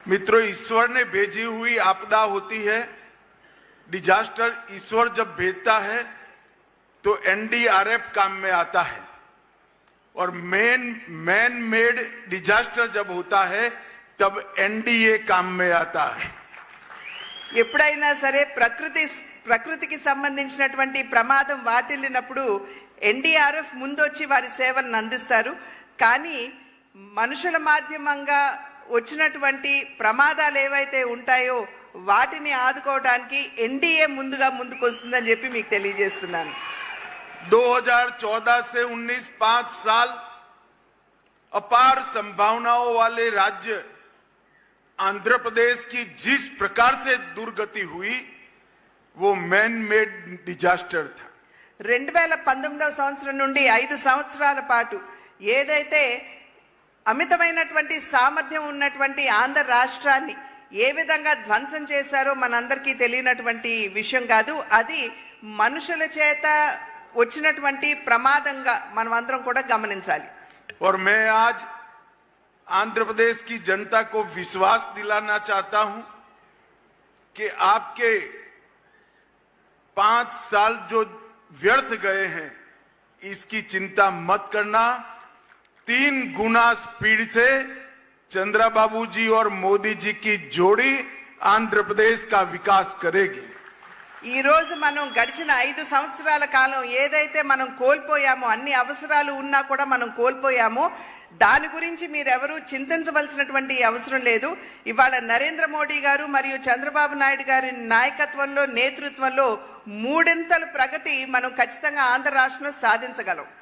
मित्रों, ईश्वर ने भेजी हुई आपदा होती है। डिजास्टर ईश्वर जब भेजता है तो एनडीआरएफ काम में आता है, और मैन मेड डिजास्टर जब होता है तब एनडीए काम में आता है। ఎప్పుడైనా సరే ప్రకృతికి సంబంధించినటువంటి ప్రమాదం వాటిల్లినప్పుడు ఎన్డీఆర్ఎఫ్ ముందొచ్చి వారి సేవలను అందిస్తారు. కానీ మనుషుల మాధ్యమంగా వచ్చినటువంటి ప్రమాదాలు ఏవైతే ఉంటాయో వాటిని ఆదుకోవడానికి ఎన్డీఏ ముందుకు వస్తుందని చెప్పి మీకు తెలియజేస్తున్నాను. 2014 से 19 5 साल अपार संभावनाओं वाले राज्य आंध्र प्रदेश की जिस प्रकार से दुर्गति हुई वो मैन मेड डिजास्टर था. 2019 సంవత్సరం నుండి 5 సంవత్సరాల పాటు ఏదైతే అమితమైనటువంటి సామర్థ్యం ఉన్నటువంటి ఆంధ్ర రాష్ట్రాన్ని ఏ విధంగా ధ్వంసం చేశారో మనందరికీ తెలియనటువంటి విషయం కాదు. అది మనుషుల చేత వచ్చినటువంటి ప్రమాదంగా మనం అందరం కూడా గమనించాలి. और मैं आज आंध्र प्रदेश की जनता को विश्वास दिलाना चाहता हूं कि आपके 5 साल जो व्यर्थ गए हैं इसकी चिंता मत करना. 3 गुना स्पीड से चंद्रबाबू जी और मोदी जी की जोड़ी आंध्र प्रदेश का विकास करेगी. ఈ రోజు మనం గడిచిన 5 సంవత్సరాల కాలం ఏదైతే మనం కోల్పోయామో, అన్ని అవసరాలు ఉన్నా కూడా మనం కోల్పోయామో, దాని గురించి మీరెవరూ చింతించవలసినటువంటి అవసరం లేదు. ఇవాళ నరేంద్ర మోడీ గారు మరియు చంద్రబాబు నాయుడు గారి నాయకత్వంలో, నేతృత్వంలో 3 ప్రగతి మనం ఖచ్చితంగా ఆంధ్ర రాష్ట్రంలో సాధించగలం.